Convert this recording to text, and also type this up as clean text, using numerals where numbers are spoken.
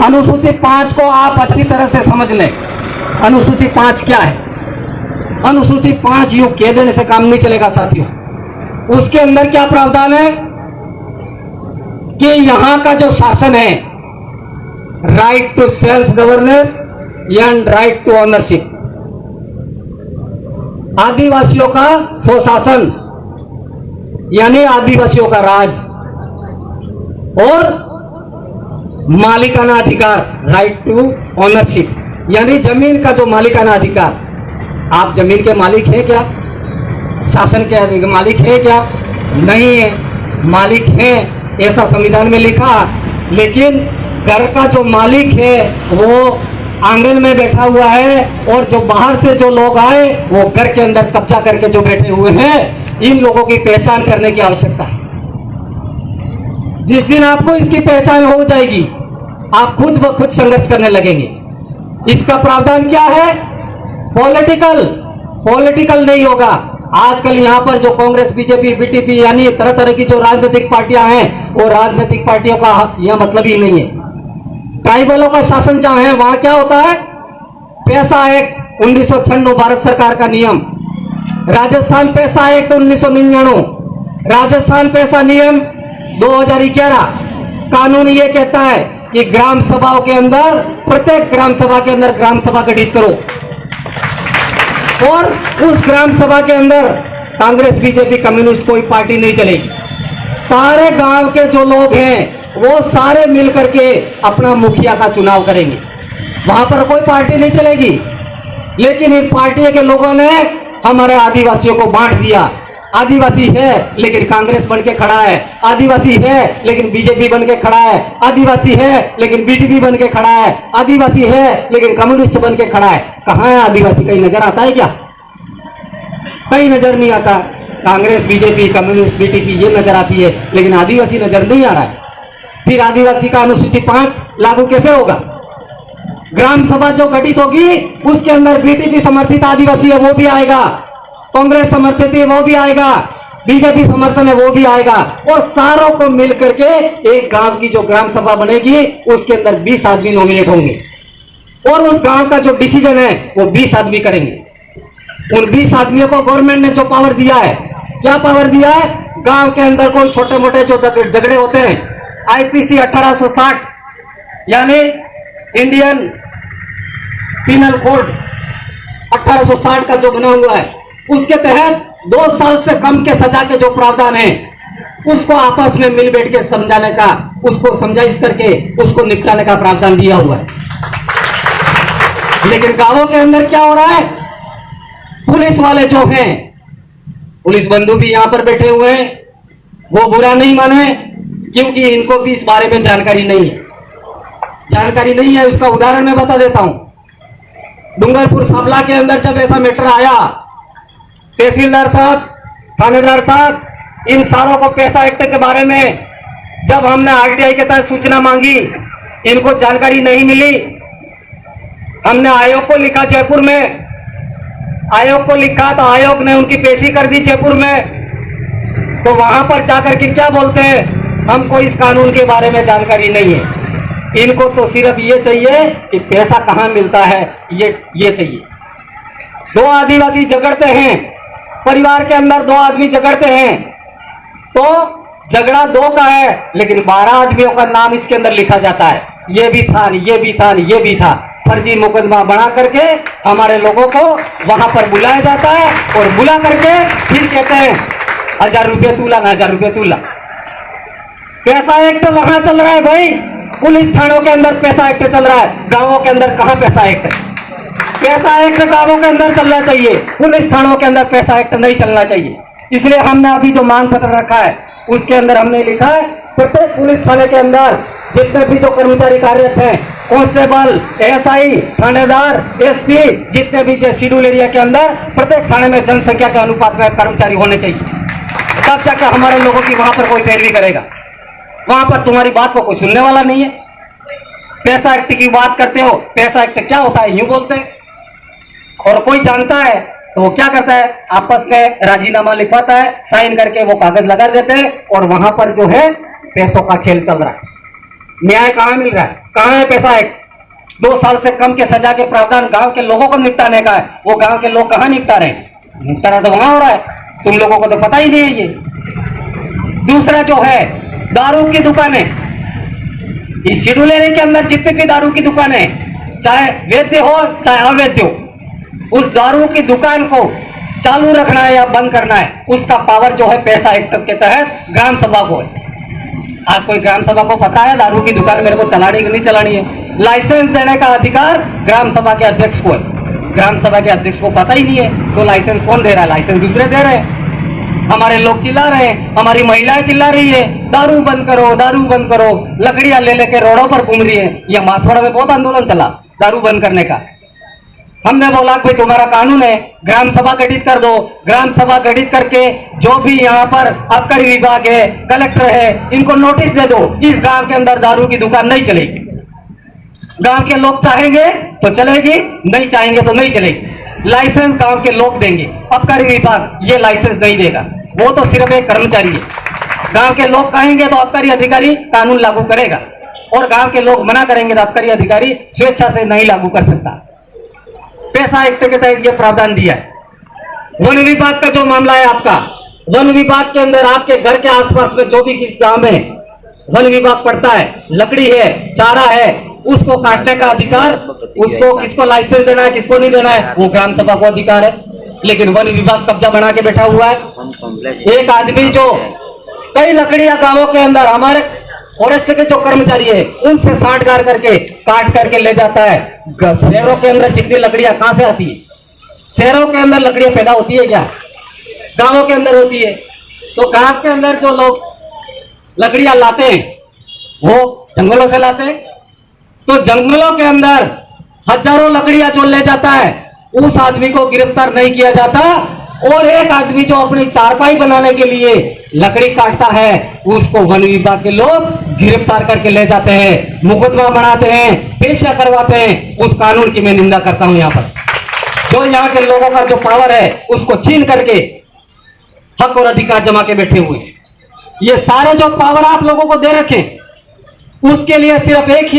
अनुसूची 5 को आप अच्छी तरह से समझ लें। अनुसूची 5 क्या है? अनुसूची 5 यूं कह देने से काम नहीं चलेगा साथियों। उसके अंदर क्या प्रावधान है कि यहां का जो शासन है, right to self governance and right to ownership, आदिवासियों का स्वशासन यानी आदिवासियों का राज, और मालिकाना अधिकार, राइट टू ओनरशिप यानी जमीन का जो मालिकाना अधिकार। आप जमीन के मालिक हैं क्या? शासन के मालिक हैं क्या? नहीं है। मालिक हैं ऐसा संविधान में लिखा, लेकिन घर का जो मालिक है वो आंगन में बैठा हुआ है, और जो बाहर से जो लोग आए वो घर के अंदर कब्जा करके जो बैठे हुए हैं। इन लोगों की पहचान करने की आवश्यकता है। जिस दिन आपको इसकी पहचान हो जाएगी, आप खुद ब खुद संघर्ष करने लगेंगे। इसका प्रावधान क्या है? पॉलिटिकल नहीं होगा। आजकल यहाँ पर जो कांग्रेस, बीजेपी, बीटीपी यानी तरह तरह की जो राजनीतिक पार्टियां हैं, वो राजनीतिक पार्टियों का यह मतलब ही नहीं है। ट्राइबलों का शासन जहां है वहां क्या होता है? पैसा एक्ट 1996 भारत सरकार का नियम, राजस्थान पैसा एक्ट 1999, राजस्थान पैसा नियम 2011। कानून ये कहता है कि ग्राम सभाओं के अंदर, प्रत्येक ग्राम सभा के अंदर ग्राम सभा गठित करो, और उस ग्राम सभा के अंदर कांग्रेस, बीजेपी, कम्युनिस्ट कोई पार्टी नहीं चलेगी। सारे गांव के जो लोग हैं वो सारे मिलकर के अपना मुखिया का चुनाव करेंगे। वहां पर कोई पार्टी नहीं चलेगी। लेकिन इन पार्टी के लोगों ने हमारे आदिवासियों को बांट दिया। आदिवासी है लेकिन कांग्रेस बन के खड़ा है, आदिवासी है लेकिन बीजेपी बन के खड़ा है, आदिवासी है लेकिन बीटीपी बन के खड़ा है, आदिवासी है लेकिन कम्युनिस्ट बन के खड़ा है। कहां है आदिवासी? कहीं नजर आता है क्या? कहीं नजर नहीं आता। कांग्रेस, बीजेपी, कम्युनिस्ट, बीटीपी ये नजर आती है, लेकिन आदिवासी नजर नहीं आ रहा है। फिर आदिवासी का अनुसूची 5 लागू कैसे होगा? ग्राम सभा जो गठित होगी उसके अंदर बीटीपी समर्थित आदिवासी है वो भी आएगा, कांग्रेस समर्थित है वो भी आएगा, बीजेपी समर्थन है वो भी आएगा, और सारों को मिलकर के एक गांव की जो ग्राम सभा बनेगी उसके अंदर 20 आदमी नॉमिनेट होंगे, और उस गांव का जो डिसीजन है वो 20 आदमी करेंगे। उन 20 आदमियों को गवर्नमेंट ने जो पावर दिया है, क्या पावर दिया है? गांव के अंदर कोई छोटे मोटे जो झगड़े होते हैं, आईपीसी 1860 यानी इंडियन पिनल कोड 1860 का जो बना हुआ है, उसके तहत 2 साल से कम के सजा के जो प्रावधान है उसको आपस में मिल बैठ के समझाने का, उसको समझाइश करके उसको निपटाने का प्रावधान दिया हुआ है। लेकिन गांवों के अंदर क्या हो रहा है? पुलिस वाले जो हैं, पुलिस बंधु भी यहां पर बैठे हुए हैं, वो बुरा नहीं माने, क्योंकि इनको भी इस बारे में जानकारी नहीं है। जानकारी नहीं है, उसका उदाहरण मैं बता देता हूं। डूंगरपुर सावला के अंदर जब ऐसा मैटर आया, तहसीलदार साहब, थानेदार साहब, इन सारों को पैसा एक्ट के बारे में जब हमने आरटीआई के तहत सूचना मांगी, इनको जानकारी नहीं मिली। हमने आयोग को लिखा, जयपुर में आयोग को लिखा, तो आयोग ने उनकी पेशी कर दी जयपुर में। तो वहां पर जाकर के क्या बोलते हैं? हमको इस कानून के बारे में जानकारी नहीं है। इनको तो सिर्फ ये चाहिए कि पैसा कहां मिलता है, ये चाहिए। 2 आदिवासी झगड़ते हैं, परिवार के अंदर 2 आदमी झगड़ते हैं, तो झगड़ा 2 का है, लेकिन 12 आदमियों का नाम इसके अंदर लिखा जाता है। ये भी था, ये भी था, ये भी था। फर्जी मुकदमा बना करके हमारे लोगों को वहां पर बुलाया जाता है, और बुला करके फिर कहते हैं 1000 रुपये तूला ना, 1000 रुपये तूला। पैसा एक्ट वहां चल रहा है भाई, पुलिस थानों के अंदर पैसा एक्ट चल रहा है, गांवों के अंदर कहां पैसा एक्ट है? पैसा एक्ट गांवों के अंदर चलना चाहिए, पुलिस थानों के अंदर पैसा एक्ट नहीं चलना चाहिए। इसलिए हमने अभी जो मांग पत्र रखा है उसके अंदर हमने लिखा है, प्रत्येक पुलिस थाने के अंदर जितने भी जो कर्मचारी कार्यरत हैं, कांस्टेबल, एएसआई, थानेदार, एसपी, जितने भी जो शेड्यूल एरिया के अंदर प्रत्येक थाने में जनसंख्या के अनुपात में कर्मचारी होने चाहिए। तब जाकर हमारे लोगों की वहां पर कोई पैरवी करेगा। वहां पर तुम्हारी बात को कोई सुनने वाला नहीं है। पैसा एक्ट की बात करते हो, पैसा एक्ट क्या होता है यूं बोलते हैं, और कोई जानता है तो वो क्या करता है, आपस में राजीनामा लिखवाता है, साइन करके वो कागज लगा देते हैं, और वहां पर जो है पैसों का खेल चल रहा है। न्याय कहाँ मिल रहा है? कहाँ है पैसा? है 2 साल से कम के सजा के प्रावधान गांव के लोगों को निपटाने का है, वो गांव के लोग कहाँ निपटा रहे हैं? निपटारा तो वहां हो रहा है, तुम लोगों को तो पता ही नहीं है ये। दूसरा जो है दारू की दुकानें, इस शेड्यूल एरिया के अंदर जितने भी दारू की दुकानें, चाहे वैध हो चाहे अवैध हो, उस दारू की दुकान को चालू रखना है या बंद करना है, उसका पावर जो है पैसा एक्ट के तहत ग्राम सभा को है। आज कोई ग्राम सभा को पता है दारू की दुकान मेरे को चलानी कि नहीं चलानी है? लाइसेंस देने का अधिकार ग्राम सभा के अध्यक्ष को है। ग्राम सभा के अध्यक्ष को पता ही नहीं है, तो लाइसेंस कौन दे रहा है? लाइसेंस दूसरे दे रहे हैं। हमारे लोग चिल्ला रहे हैं, हमारी महिलाएं चिल्ला रही है दारू बंद करो, दारू बंद करो, लकड़ियां ले लेके रोडों पर घूम रही है। ये मासवाड़ा में बहुत आंदोलन चला दारू बंद करने का। हमने बोला भाई तुम्हारा कानून है, ग्राम सभा गठित कर दो। ग्राम सभा गठित करके जो भी यहाँ पर आबकारी विभाग है, कलेक्टर है, इनको नोटिस दे दो, इस गांव के अंदर दारू की दुकान नहीं चलेगी। गांव के लोग चाहेंगे तो चलेगी, नहीं चाहेंगे तो नहीं चलेगी। लाइसेंस गांव के लोग देंगे, आबकारी विभाग ये लाइसेंस नहीं देगा, वो तो सिर्फ एक कर्मचारी है। गांव के लोग कहेंगे तो आबकारी अधिकारी कानून लागू करेगा, और गांव के लोग मना करेंगे तो आबकारी अधिकारी स्वेच्छा से नहीं लागू कर सकता। पैसा एक्ट के तहत यह प्रावधान दिया है। वन विभाग का जो मामला है आपका, वन विभाग के अंदर आपके घर के आसपास में जो भी किस गांव में वन विभाग पड़ता है, लकड़ी है, चारा है, उसको काटने का अधिकार, उसको किसको लाइसेंस देना है, किसको नहीं देना है, वो ग्राम सभा को अधिकार है। लेकिन वन विभाग कब्जा बना के बैठा हुआ है। एक आदमी जो कई लकड़ियां गांवों के अंदर हमारे फॉरेस्ट के जो कर्मचारी है उनसे साठगार करके काट करके ले जाता है। शहरों के अंदर जितनी लकड़ियां कहां से आती है? शहरों के अंदर लकड़ियां पैदा होती है क्या? गांवों के अंदर होती है। तो गांव के अंदर जो लोग लकड़ियां लाते हैं वो जंगलों से लाते हैं, तो जंगलों के अंदर हजारों लकड़ियां जो ले जाता है उस आदमी को गिरफ्तार नहीं किया जाता, और एक आदमी जो अपनी चारपाई बनाने के लिए लकड़ी काटता है उसको वन विभाग के लोग गिरफ्तार करके ले जाते हैं, मुकदमा बनाते हैं, पेशा करवाते हैं। उस कानून की मैं निंदा करता हूं। यहाँ पर जो यहाँ के लोगों का जो पावर है उसको छीन करके हक और अधिकार जमा के बैठे हुए, ये सारे जो पावर आप लोगों को दे रखे उसके लिए सिर्फ एक ही